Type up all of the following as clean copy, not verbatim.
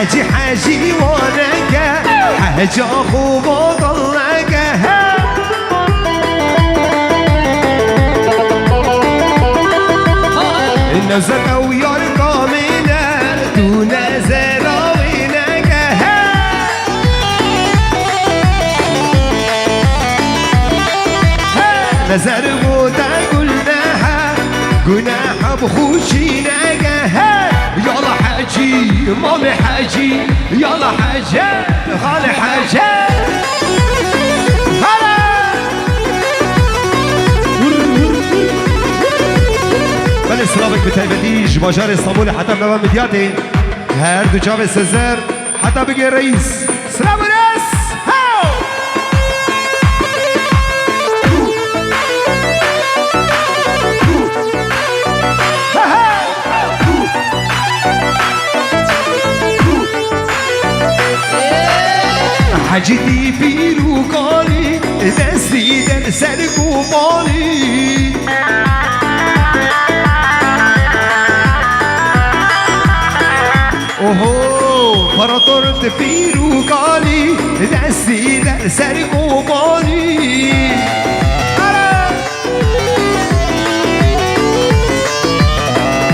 حاجي حاجي ونك حاجة خوب وطلق النزق ويرقى منا دون زراوينك نزر بودا قلناها قناح بخوشينك يلا حاجي مامي حاجي يلا حاجة غالي حاجة من اسلامك بتايبتيج مجار اسطنبول حتى بنوام مدياتي هردو جاب سزر حتى بقي رئيس سلام الناس حاجتي بيرو قالي دستي در سر قمالي اوهو فرطرت بيرو قالي دستي در سر قمالي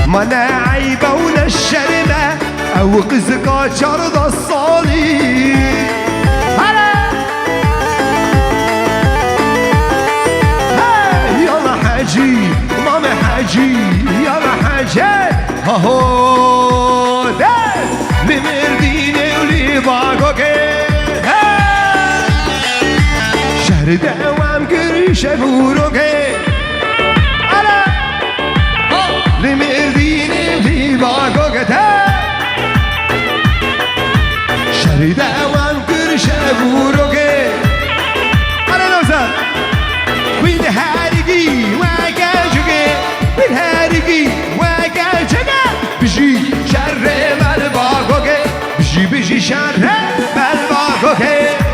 منا عيبة ولا الشرمة او قزقا شرد الصالي حاجي ماما حاجي يلا حاجة هو ده لمرديني ولي باقوكي شهر دوام كريشة بوروكي لمرديني ولي باقوكي شهر دوام كريشة بوروكي أنا نوزل وين هارجي بالهارجي وقاجنا بجي شر مالباقوكي بجي شر مالباقوكي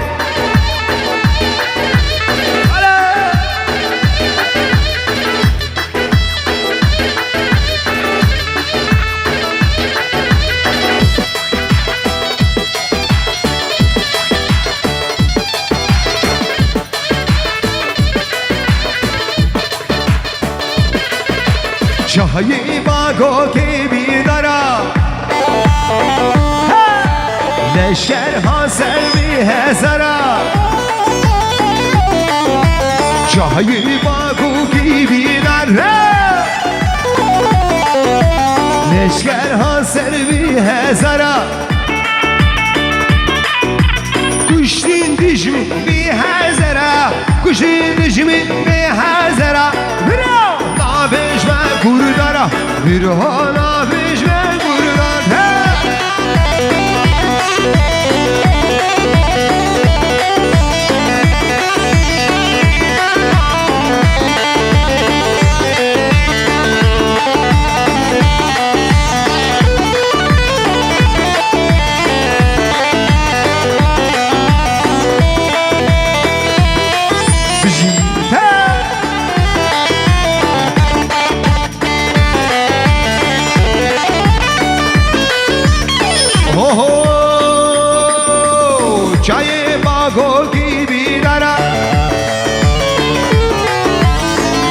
شاهی باگو که بیدارا لشکر ها سلوی هزارا شاهی باگو که بیدارا لشکر ها سلوی هزارا کشتین دجمی بی هزارا کشتین دجمی بی هزارا نابش من گردارا بیرها نابش من گردارا چای باغو کی بیدارا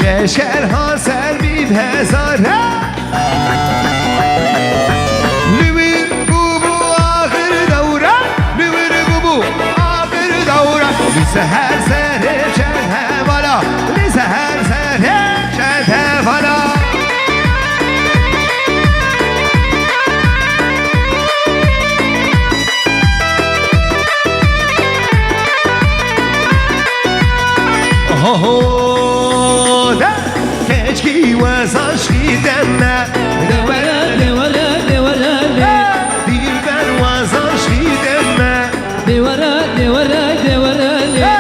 لشکر ها سر بی هزارا لیور بوبو آخر دورا لیور بوبو آخر دورا لسهر سر چند بالا لسهر سر چند بالا هو ده كشكي وزاشكي دنا دولا دولا دولا دير بر وزاشكي دنا دولا دولا دولا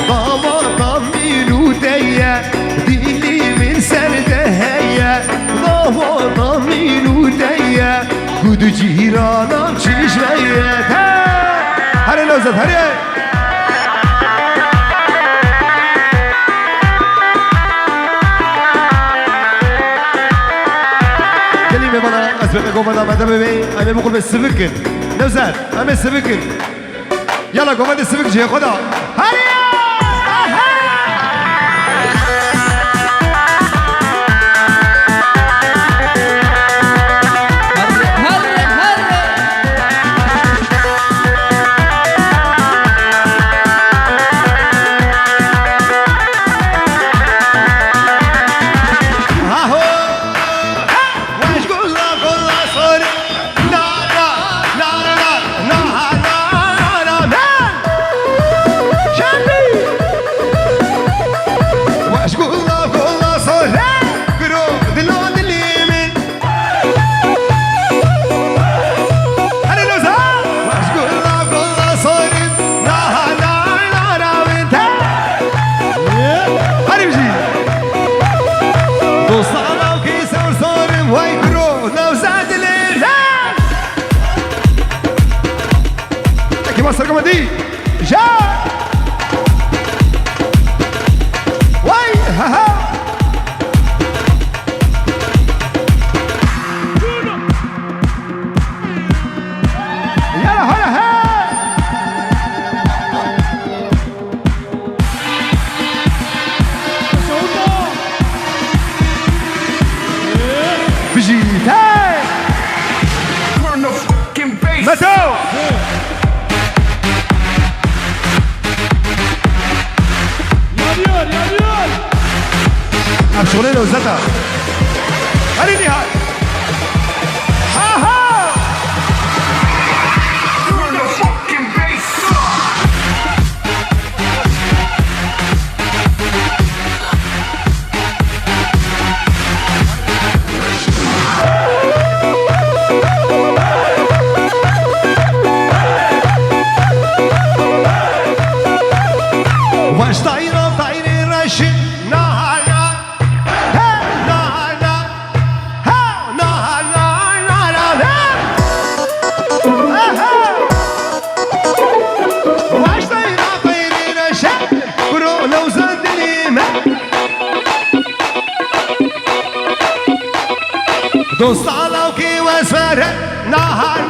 بابا ضميرو ديا ديلي من سرده هيا بابا ضميرو ديا قد جيرانا چشمية هري لوزت هري بنا أسبق قومنا مدام بي أنا بقول بس فكر نوزاد أمي سبكن يلا قومت السبك جي خدا هيا مصر كوميدي جا واي ها ها يلا هلا ها بيجي هاي متو شغلنا وزتها خليني هاي ها ها واش طايرة طايري راشي دوست على وكي وسفر نهار